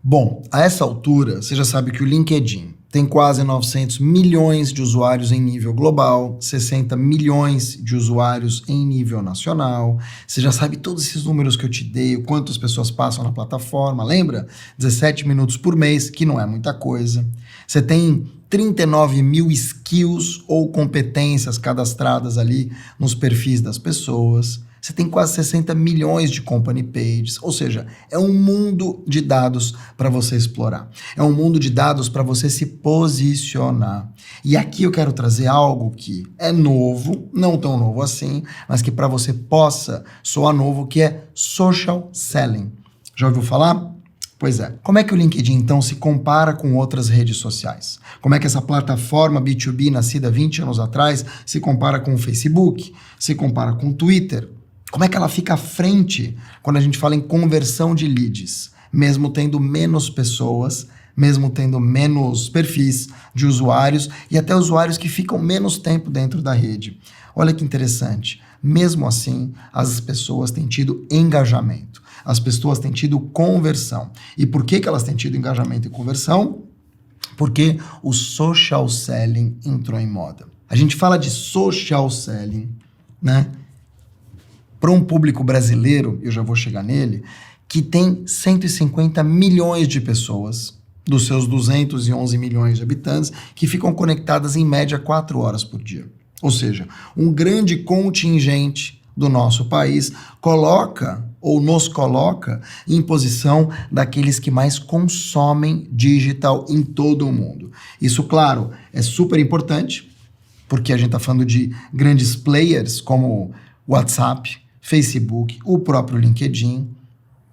Bom, a essa altura, você já sabe que o LinkedIn tem quase 900 milhões de usuários em nível global, 60 milhões de usuários em nível nacional. Você já sabe todos esses números que eu te dei, quantas pessoas passam na plataforma, lembra? 17 minutos por mês, que não é muita coisa. Você tem 39 mil skills ou competências cadastradas ali nos perfis das pessoas. Você tem quase 60 milhões de company pages, ou seja, é um mundo de dados para você explorar. É um mundo de dados para você se posicionar. E aqui eu quero trazer algo que é novo, não tão novo assim, mas que para você possa soar novo, que é social selling. Já ouviu falar? Pois é. Como é que o LinkedIn, então, se compara com outras redes sociais? Como é que essa plataforma B2B, nascida 20 anos atrás, se compara com o Facebook? Se compara com o Twitter? Como é que ela fica à frente quando a gente fala em conversão de leads? Mesmo tendo menos pessoas, mesmo tendo menos perfis de usuários e até usuários que ficam menos tempo dentro da rede. Olha que interessante. Mesmo assim, as pessoas têm tido engajamento. As pessoas têm tido conversão. E por que elas têm tido engajamento e conversão? Porque o social selling entrou em moda. A gente fala de social selling, né? Para um público brasileiro, eu já vou chegar nele, que tem 150 milhões de pessoas, dos seus 211 milhões de habitantes, que ficam conectadas em média 4 horas por dia. Ou seja, um grande contingente do nosso país coloca ou nos coloca em posição daqueles que mais consomem digital em todo o mundo. Isso, claro, é super importante, porque a gente está falando de grandes players como WhatsApp, Facebook, o próprio LinkedIn,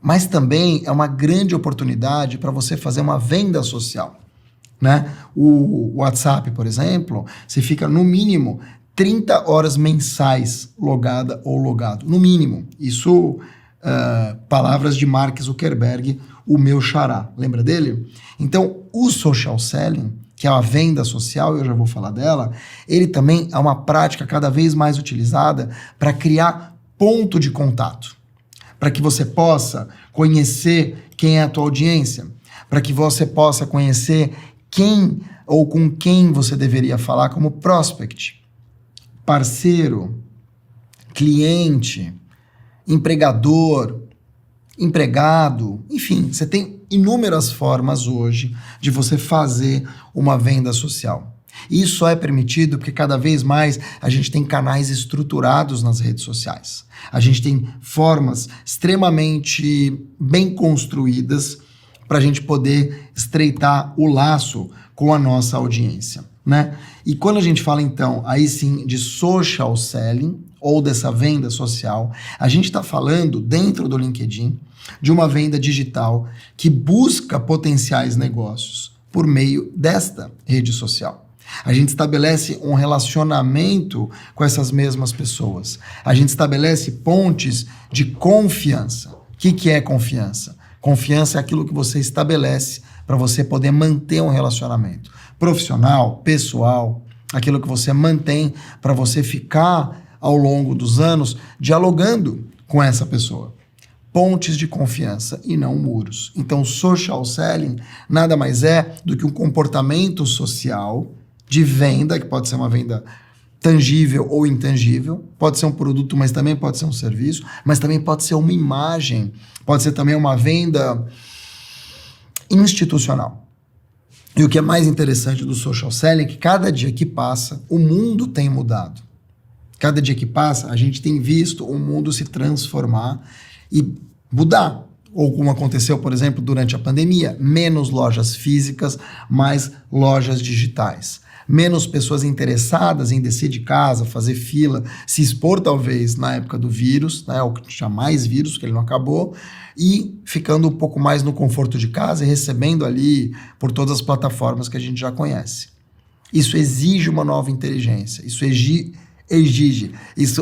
mas também é uma grande oportunidade para você fazer uma venda social, né? O WhatsApp, por exemplo, você fica no mínimo 30 horas mensais logada ou logado, no mínimo. Isso, palavras de Mark Zuckerberg, o meu xará, lembra dele? Então, o social selling, que é a venda social, eu já vou falar dela, ele também é uma prática cada vez mais utilizada para criar ponto de contato, para que você possa conhecer quem é a tua audiência, para que você possa conhecer quem ou com quem você deveria falar como prospect, parceiro, cliente, empregador, empregado, enfim, você tem inúmeras formas hoje de você fazer uma venda social. Isso só é permitido porque cada vez mais a gente tem canais estruturados nas redes sociais. A gente tem formas extremamente bem construídas para a gente poder estreitar o laço com a nossa audiência, né? E quando a gente fala, então, aí sim, de social selling ou dessa venda social, a gente está falando, dentro do LinkedIn, de uma venda digital que busca potenciais negócios por meio desta rede social. A gente estabelece um relacionamento com essas mesmas pessoas. A gente estabelece pontes de confiança. O que é confiança? Confiança é aquilo que você estabelece para você poder manter um relacionamento profissional, pessoal, aquilo que você mantém para você ficar ao longo dos anos dialogando com essa pessoa. Pontes de confiança e não muros. Então, social selling nada mais é do que um comportamento social de venda, que pode ser uma venda tangível ou intangível, pode ser um produto, mas também pode ser um serviço, mas também pode ser uma imagem, pode ser também uma venda institucional. E o que é mais interessante do social selling é que cada dia que passa, o mundo tem mudado. Cada dia que passa, a gente tem visto o mundo se transformar e mudar. Ou como aconteceu, por exemplo, durante a pandemia, menos lojas físicas, mais lojas digitais. Menos pessoas interessadas em descer de casa, fazer fila, se expor talvez na época do vírus, né, ou que tinha mais vírus, que ele não acabou, e ficando um pouco mais no conforto de casa e recebendo ali por todas as plataformas que a gente já conhece. Isso exige uma nova inteligência, isso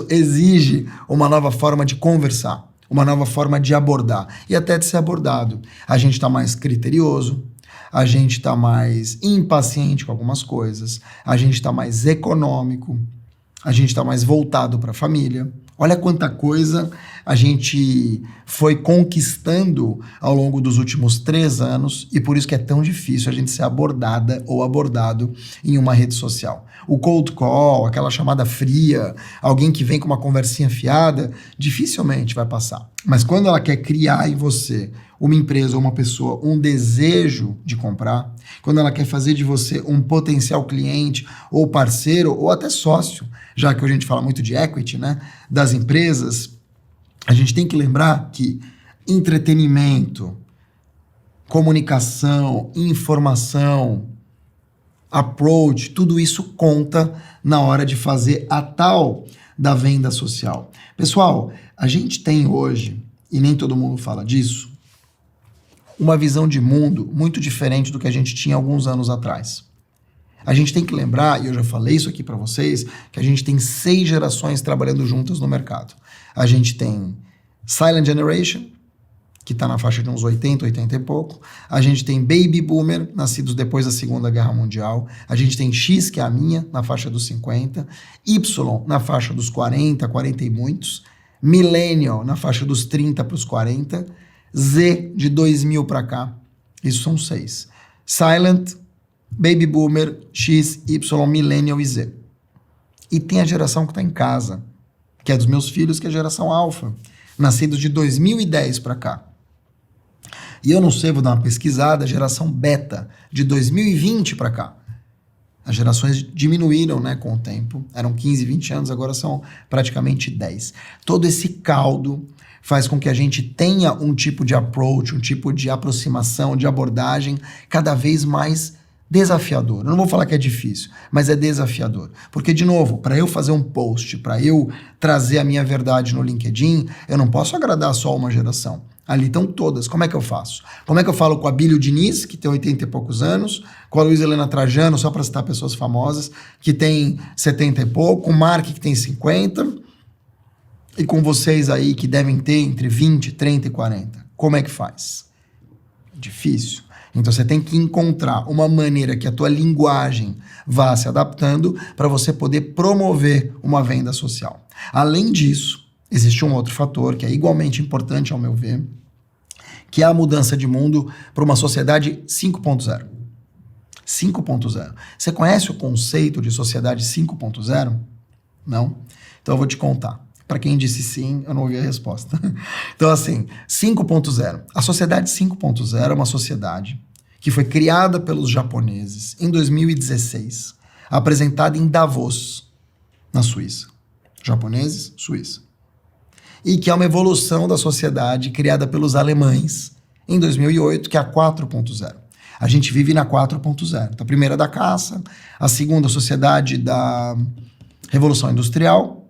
exige uma nova forma de conversar, uma nova forma de abordar e até de ser abordado. A gente está mais criterioso, a gente está mais impaciente com algumas coisas, a gente está mais econômico, a gente está mais voltado para a família. Olha quanta coisa a gente foi conquistando ao longo dos últimos 3 anos e por isso que é tão difícil a gente ser abordada ou abordado em uma rede social. O cold call, aquela chamada fria, alguém que vem com uma conversinha fiada, dificilmente vai passar. Mas quando ela quer criar em você, uma empresa ou uma pessoa, um desejo de comprar, quando ela quer fazer de você um potencial cliente ou parceiro ou até sócio, já que a gente fala muito de equity, né, das empresas, a gente tem que lembrar que entretenimento, comunicação, informação, approach, tudo isso conta na hora de fazer a tal da venda social. Pessoal, a gente tem hoje, e nem todo mundo fala disso, uma visão de mundo muito diferente do que a gente tinha alguns anos atrás. A gente tem que lembrar, e eu já falei isso aqui para vocês, que a gente tem 6 gerações trabalhando juntas no mercado. A gente tem Silent Generation, que está na faixa de uns 80 e pouco. A gente tem Baby Boomer, nascidos depois da Segunda Guerra Mundial. A gente tem X, que é a minha, na faixa dos 50. Y, na faixa dos 40 e muitos. Millennial, na faixa dos 30 para os 40. Z, de 2000 para cá. Isso são 6. Silent, Baby Boomer, X, Y, Millennial e Z. E tem a geração que está em casa, que é dos meus filhos, que é a geração Alpha, nascidos de 2010 para cá. E eu não sei, vou dar uma pesquisada, a geração Beta, de 2020 para cá. As gerações diminuíram, né, com o tempo. Eram 15, 20 anos, agora são praticamente 10. Todo esse caldo faz com que a gente tenha um tipo de approach, um tipo de aproximação, de abordagem cada vez mais desafiador. Eu não vou falar que é difícil, mas é desafiador. Porque, de novo, para eu fazer um post, para eu trazer a minha verdade no LinkedIn, eu não posso agradar só uma geração. Ali estão todas. Como é que eu faço? Como é que eu falo com a Bílio Diniz, que tem 80 e poucos anos, com a Luísa Helena Trajano, só para citar pessoas famosas, que tem 70 e pouco, com o Mark, que tem 50, e com vocês aí, que devem ter entre 20, 30 e 40. Como é que faz? Difícil. Então você tem que encontrar uma maneira que a tua linguagem vá se adaptando para você poder promover uma venda social. Além disso, existe um outro fator que é igualmente importante ao meu ver, que é a mudança de mundo para uma sociedade 5.0. 5.0. Você conhece o conceito de sociedade 5.0? Não? Então eu vou te contar. Para quem disse sim, eu não ouvi a resposta. Então, assim, 5.0. A sociedade 5.0 é uma sociedade que foi criada pelos japoneses em 2016, apresentada em Davos, na Suíça. Japoneses, Suíça. E que é uma evolução da sociedade criada pelos alemães em 2008, que é a 4.0. A gente vive na 4.0. Então, a primeira da caça, a segunda, a sociedade da Revolução Industrial,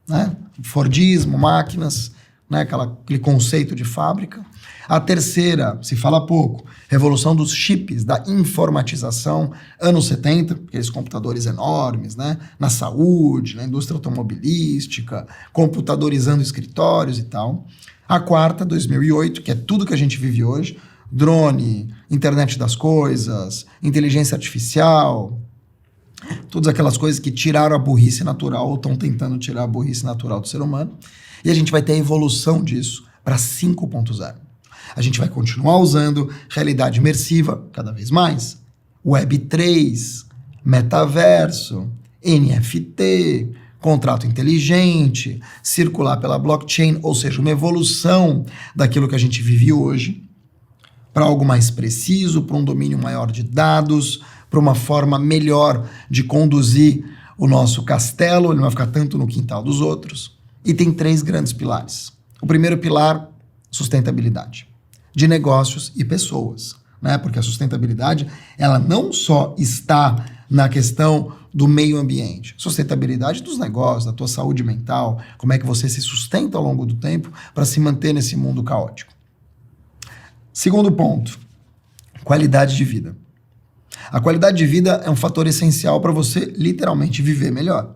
né? Fordismo, máquinas, né? Aquele conceito de fábrica. A terceira, se fala pouco, revolução dos chips, da informatização, anos 70, aqueles computadores enormes, né? Na saúde, na indústria automobilística, computadorizando escritórios e tal. A quarta, 2008, que é tudo que a gente vive hoje, drone, internet das coisas, inteligência artificial, todas aquelas coisas que tiraram a burrice natural ou estão tentando tirar a burrice natural do ser humano. E a gente vai ter a evolução disso para 5.0. A gente vai continuar usando realidade imersiva cada vez mais, Web3, metaverso, NFT, contrato inteligente, circular pela blockchain, ou seja, uma evolução daquilo que a gente vive hoje para algo mais preciso, para um domínio maior de dados, para uma forma melhor de conduzir o nosso castelo, ele não vai ficar tanto no quintal dos outros. E tem 3 grandes pilares. O primeiro pilar, sustentabilidade, de negócios e pessoas, né? Porque a sustentabilidade, ela não só está na questão do meio ambiente, sustentabilidade dos negócios, da tua saúde mental, como é que você se sustenta ao longo do tempo para se manter nesse mundo caótico. Segundo ponto, qualidade de vida. A qualidade de vida é um fator essencial para você literalmente viver melhor.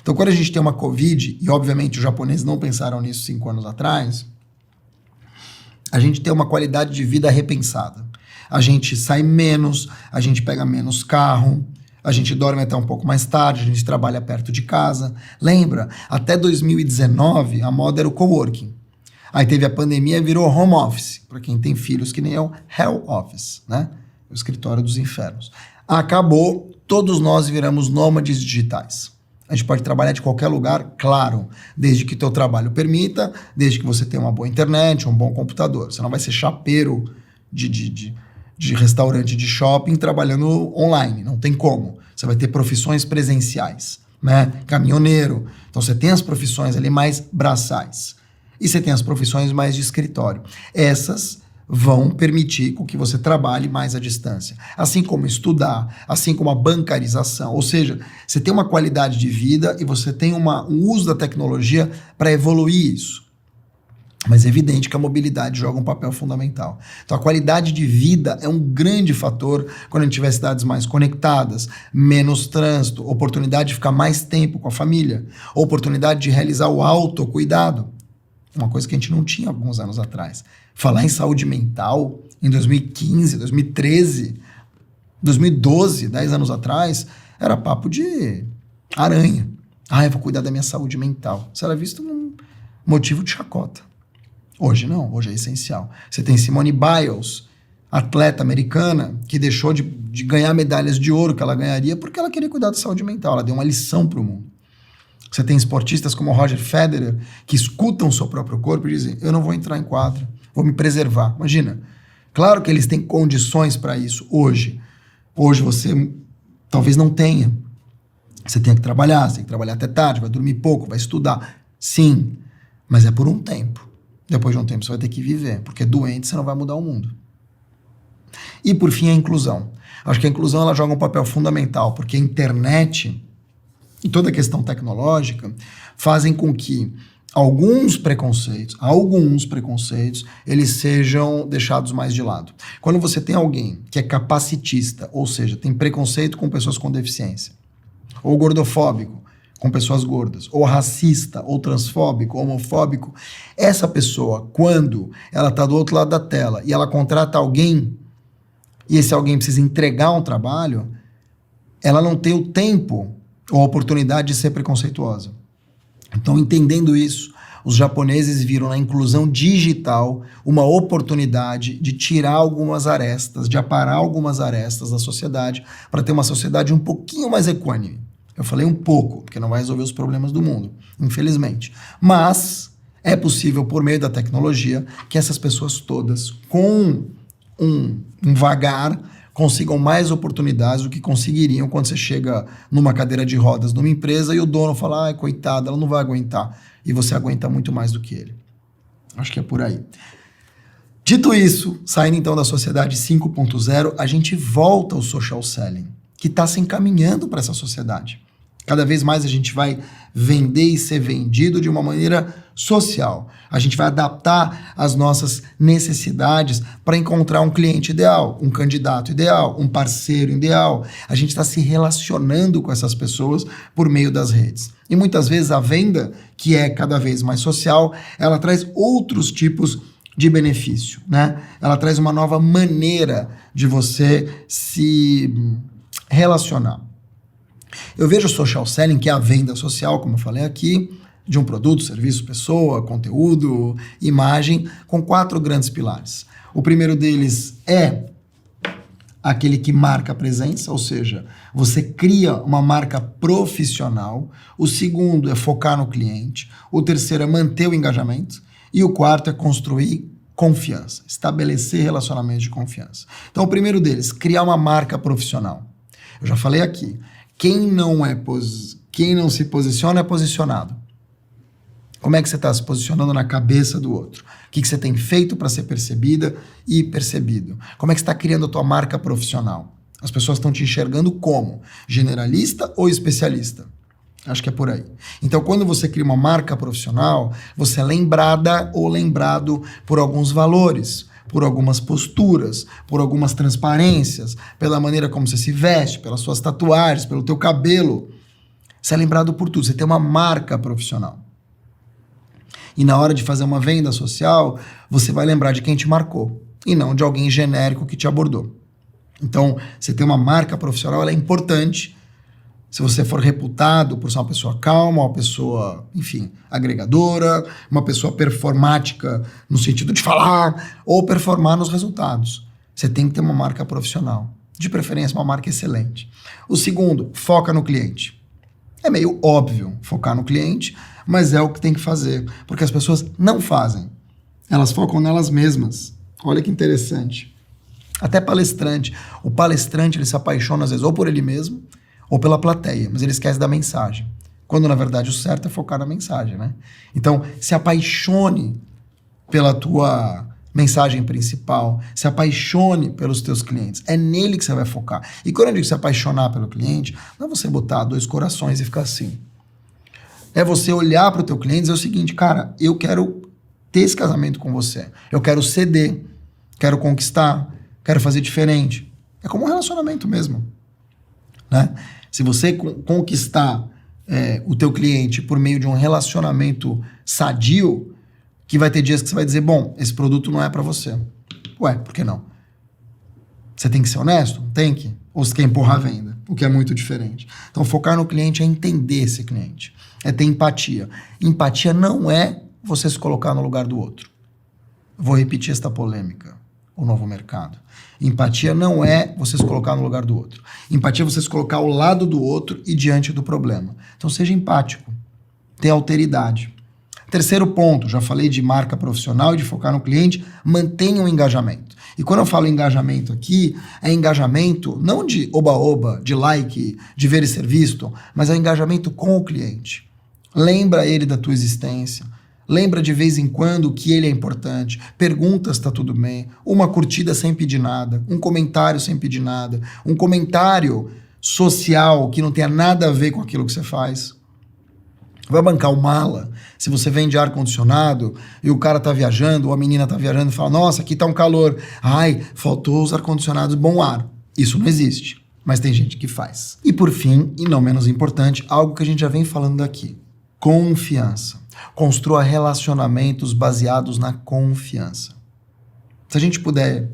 Então, quando a gente tem uma Covid, e obviamente os japoneses não pensaram nisso 5 anos atrás, a gente tem uma qualidade de vida repensada. A gente sai menos, a gente pega menos carro, a gente dorme até um pouco mais tarde, a gente trabalha perto de casa. Lembra? Até 2019, a moda era o coworking. Aí teve a pandemia e virou home office. Para quem tem filhos que nem eu, hell office, né? O escritório dos infernos. Acabou, todos nós viramos nômades digitais. A gente pode trabalhar de qualquer lugar, claro, desde que o teu trabalho permita, desde que você tenha uma boa internet, um bom computador. Você não vai ser chapeiro de restaurante, de shopping, trabalhando online. Não tem como. Você vai ter profissões presenciais, né? Caminhoneiro. Então você tem as profissões ali mais braçais. E você tem as profissões mais de escritório. Essas vão permitir com que você trabalhe mais à distância. Assim como estudar, assim como a bancarização. Ou seja, você tem uma qualidade de vida e você tem um uso da tecnologia para evoluir isso. Mas é evidente que a mobilidade joga um papel fundamental. Então a qualidade de vida é um grande fator quando a gente tiver cidades mais conectadas, menos trânsito, oportunidade de ficar mais tempo com a família, oportunidade de realizar o autocuidado. Uma coisa que a gente não tinha alguns anos atrás. Falar em saúde mental em 2015, 2013, 2012, 10 anos atrás, era papo de aranha. Eu vou cuidar da minha saúde mental. Isso era visto como motivo de chacota. Hoje não, hoje é essencial. Você tem Simone Biles, atleta americana, que deixou de ganhar medalhas de ouro que ela ganharia porque ela queria cuidar da saúde mental. Ela deu uma lição para o mundo. Você tem esportistas como Roger Federer, que escutam o seu próprio corpo e dizem, eu não vou entrar em quadra, vou me preservar. Imagina, claro que eles têm condições para isso hoje. Hoje você talvez não tenha. Você tem que trabalhar até tarde, vai dormir pouco, vai estudar. Sim, mas é por um tempo. Depois de um tempo você vai ter que viver, porque doente você não vai mudar o mundo. E por fim a inclusão. Acho que a inclusão ela joga um papel fundamental, porque a internet e toda a questão tecnológica fazem com que alguns preconceitos, eles sejam deixados mais de lado. Quando você tem alguém que é capacitista, ou seja, tem preconceito com pessoas com deficiência, ou gordofóbico, com pessoas gordas, ou racista, ou transfóbico, ou homofóbico, essa pessoa, quando ela está do outro lado da tela e ela contrata alguém, e esse alguém precisa entregar um trabalho, ela não tem o tempo ou a oportunidade de ser preconceituosa. Então, entendendo isso, os japoneses viram na inclusão digital uma oportunidade de tirar algumas arestas, de aparar algumas arestas da sociedade, para ter uma sociedade um pouquinho mais equânime. Eu falei um pouco, porque não vai resolver os problemas do mundo, infelizmente. Mas é possível, por meio da tecnologia, que essas pessoas todas, com um vagar, consigam mais oportunidades do que conseguiriam quando você chega numa cadeira de rodas numa empresa e o dono fala, ai, coitada, ela não vai aguentar. E você aguenta muito mais do que ele. Acho que é por aí. Dito isso, saindo então da sociedade 5.0, a gente volta ao social selling, que está se encaminhando para essa sociedade. Cada vez mais a gente vai vender e ser vendido de uma maneira social. A gente vai adaptar as nossas necessidades para encontrar um cliente ideal, um candidato ideal, um parceiro ideal. A gente está se relacionando com essas pessoas por meio das redes. E muitas vezes a venda, que é cada vez mais social, ela traz outros tipos de benefício, né? Ela traz uma nova maneira de você se relacionar. Eu vejo o social selling, que é a venda social, como eu falei aqui, de um produto, serviço, pessoa, conteúdo, imagem, com 4 grandes pilares. O primeiro deles é aquele que marca a presença, ou seja, você cria uma marca profissional. O segundo é focar no cliente. O terceiro é manter o engajamento. E o quarto é construir confiança, estabelecer relacionamentos de confiança. Então, o primeiro deles, criar uma marca profissional. Eu já falei aqui, quem não se posiciona é posicionado. Como é que você está se posicionando na cabeça do outro? O que você tem feito para ser percebida e percebido? Como é que você está criando a tua marca profissional? As pessoas estão te enxergando como? Generalista ou especialista? Acho que é por aí. Então, quando você cria uma marca profissional, você é lembrada ou lembrado por alguns valores, por algumas posturas, por algumas transparências, pela maneira como você se veste, pelas suas tatuagens, pelo teu cabelo. Você é lembrado por tudo, você tem uma marca profissional. E na hora de fazer uma venda social, você vai lembrar de quem te marcou, e não de alguém genérico que te abordou. Então, você ter uma marca profissional, ela é importante Se você for reputado por ser uma pessoa calma, uma pessoa, enfim, agregadora, uma pessoa performática no sentido de falar, ou performar nos resultados. Você tem que ter uma marca profissional. De preferência, uma marca excelente. O segundo, foca no cliente. É meio óbvio focar no cliente, mas é o que tem que fazer, porque as pessoas não fazem. Elas focam nelas mesmas. Olha que interessante. Até palestrante. O palestrante, ele se apaixona às vezes ou por ele mesmo, ou pela plateia, mas ele esquece da mensagem. Quando, na verdade, o certo é focar na mensagem, né? Então, se apaixone pela tua mensagem principal, se apaixone pelos teus clientes. É nele que você vai focar. E quando eu digo se apaixonar pelo cliente, não é você botar 2 corações e ficar assim. É você olhar para o teu cliente e dizer o seguinte, cara, eu quero ter esse casamento com você. Eu quero ceder, quero conquistar, quero fazer diferente. É como um relacionamento mesmo, né? Se você conquistar o teu cliente por meio de um relacionamento sadio, que vai ter dias que você vai dizer, bom, esse produto não é para você. Ué, por que não? Você tem que ser honesto? Tem que? Ou você quer empurrar a venda? O que é muito diferente. Então, focar no cliente é entender esse cliente. É ter empatia. Empatia não é você se colocar no lugar do outro. Vou repetir esta polêmica. O novo mercado. Empatia não é você se colocar no lugar do outro. Empatia é você se colocar ao lado do outro e diante do problema. Então seja empático. Tenha alteridade. Terceiro ponto, já falei de marca profissional e de focar no cliente, mantenha o engajamento. E quando eu falo engajamento aqui, é engajamento não de oba-oba, de like, de ver e ser visto, mas é engajamento com o cliente. Lembra ele da tua existência. Lembra de vez em quando que ele é importante, pergunta se tá tudo bem, uma curtida sem pedir nada, um comentário sem pedir nada, um comentário social que não tenha nada a ver com aquilo que você faz. Vai bancar o mala se você vende ar-condicionado e o cara tá viajando, ou a menina tá viajando e fala, nossa, aqui tá um calor, ai, faltou os ar-condicionados bom ar. Isso não existe, mas tem gente que faz. E por fim, e não menos importante, algo que a gente já vem falando aqui, confiança. Construa relacionamentos baseados na confiança. Se a gente puder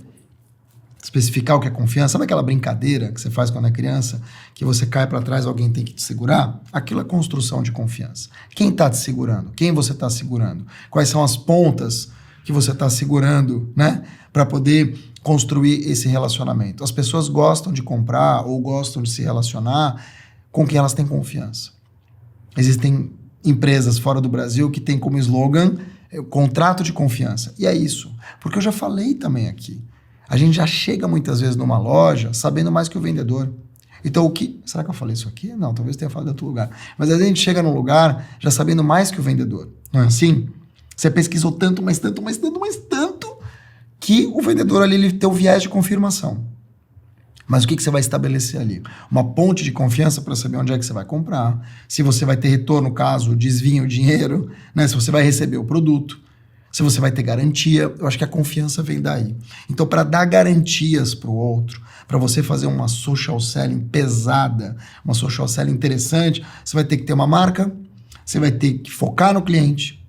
especificar o que é confiança, sabe aquela brincadeira que você faz quando é criança, que você cai para trás, alguém tem que te segurar? Aquilo é construção de confiança. Quem está te segurando? Quem você está segurando? Quais são as pontas que você está segurando, né? Para poder construir esse relacionamento. As pessoas gostam de comprar ou gostam de se relacionar com quem elas têm confiança. Existem empresas fora do Brasil que tem como slogan contrato de confiança. E é isso. Porque eu já falei também aqui. A gente já chega muitas vezes numa loja sabendo mais que o vendedor. Então o que... Será que eu falei isso aqui? Não, talvez tenha falado em outro lugar. Mas às vezes a gente chega num lugar já sabendo mais que o vendedor. Não é assim? Você pesquisou tanto, mas tanto, mas tanto, mas tanto, que o vendedor ali ele tem o viés de confirmação. Mas o que você vai estabelecer ali? Uma ponte de confiança para saber onde é que você vai comprar, se você vai ter retorno caso desvie o dinheiro, né? Se você vai receber o produto, se você vai ter garantia. Eu acho que a confiança vem daí. Então, para dar garantias para o outro, para você fazer uma social selling pesada, uma social selling interessante, você vai ter que ter uma marca, você vai ter que focar no cliente,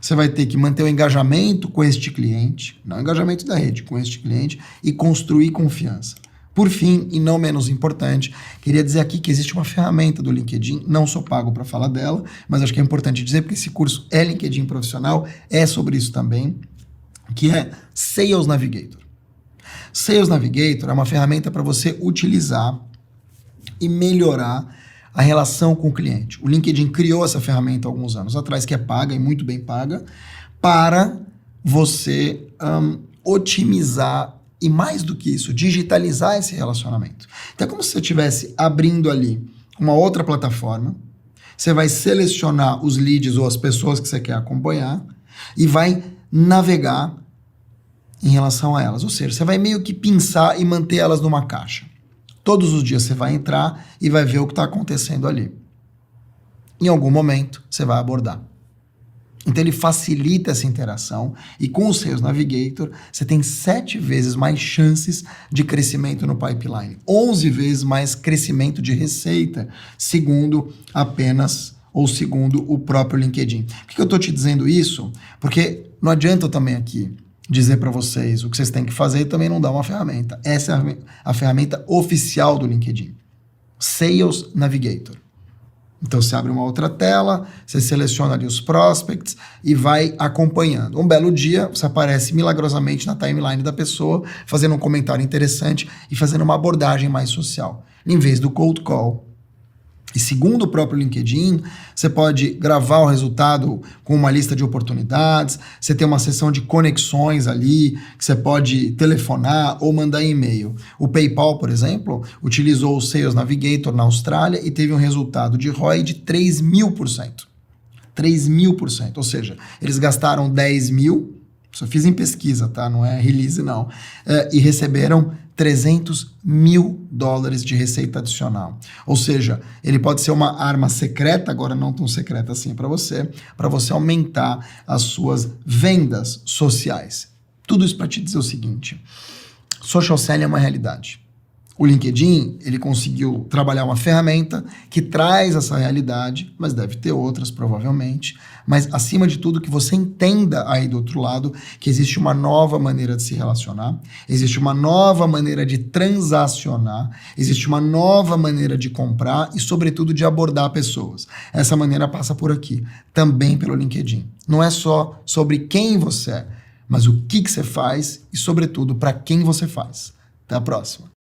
você vai ter que manter o engajamento com este cliente, não o engajamento da rede, com este cliente, e construir confiança. Por fim, e não menos importante, queria dizer aqui que existe uma ferramenta do LinkedIn, não sou pago para falar dela, mas acho que é importante dizer, porque esse curso é LinkedIn profissional, é sobre isso também, que é Sales Navigator. Sales Navigator é uma ferramenta para você utilizar e melhorar a relação com o cliente. O LinkedIn criou essa ferramenta há alguns anos atrás, que é paga e muito bem paga, para você otimizar e mais do que isso, digitalizar esse relacionamento. Então é como se você estivesse abrindo ali uma outra plataforma, você vai selecionar os leads ou as pessoas que você quer acompanhar e vai navegar em relação a elas. Ou seja, você vai meio que pinçar e manter elas numa caixa. Todos os dias você vai entrar e vai ver o que está acontecendo ali. Em algum momento, você vai abordar. Então ele facilita essa interação e com o Sales Navigator você tem 7 vezes mais chances de crescimento no pipeline, 11 vezes mais crescimento de receita, segundo o próprio LinkedIn. Por que eu estou te dizendo isso? Porque não adianta eu também aqui dizer para vocês o que vocês têm que fazer e também não dar uma ferramenta. Essa é a ferramenta oficial do LinkedIn. Sales Navigator. Então você abre uma outra tela, você seleciona ali os prospects e vai acompanhando. Um belo dia você aparece milagrosamente na timeline da pessoa, fazendo um comentário interessante e fazendo uma abordagem mais social, em vez do cold call. E segundo o próprio LinkedIn, você pode gravar o resultado com uma lista de oportunidades, você tem uma seção de conexões ali, que você pode telefonar ou mandar e-mail. O PayPal, por exemplo, utilizou o Sales Navigator na Austrália e teve um resultado de ROI de 3.000%. 3.000%, ou seja, eles gastaram 10 mil, só fiz em pesquisa, tá? Não é release não, e receberam $300 mil de receita adicional. Ou seja, ele pode ser uma arma secreta, agora não tão secreta assim para você aumentar as suas vendas sociais. Tudo isso para te dizer o seguinte: social selling é uma realidade. O LinkedIn, ele conseguiu trabalhar uma ferramenta que traz essa realidade, mas deve ter outras, provavelmente. Mas, acima de tudo, que você entenda aí do outro lado que existe uma nova maneira de se relacionar, existe uma nova maneira de transacionar, existe uma nova maneira de comprar e, sobretudo, de abordar pessoas. Essa maneira passa por aqui, também pelo LinkedIn. Não é só sobre quem você é, mas o que você faz e, sobretudo, para quem você faz. Até a próxima.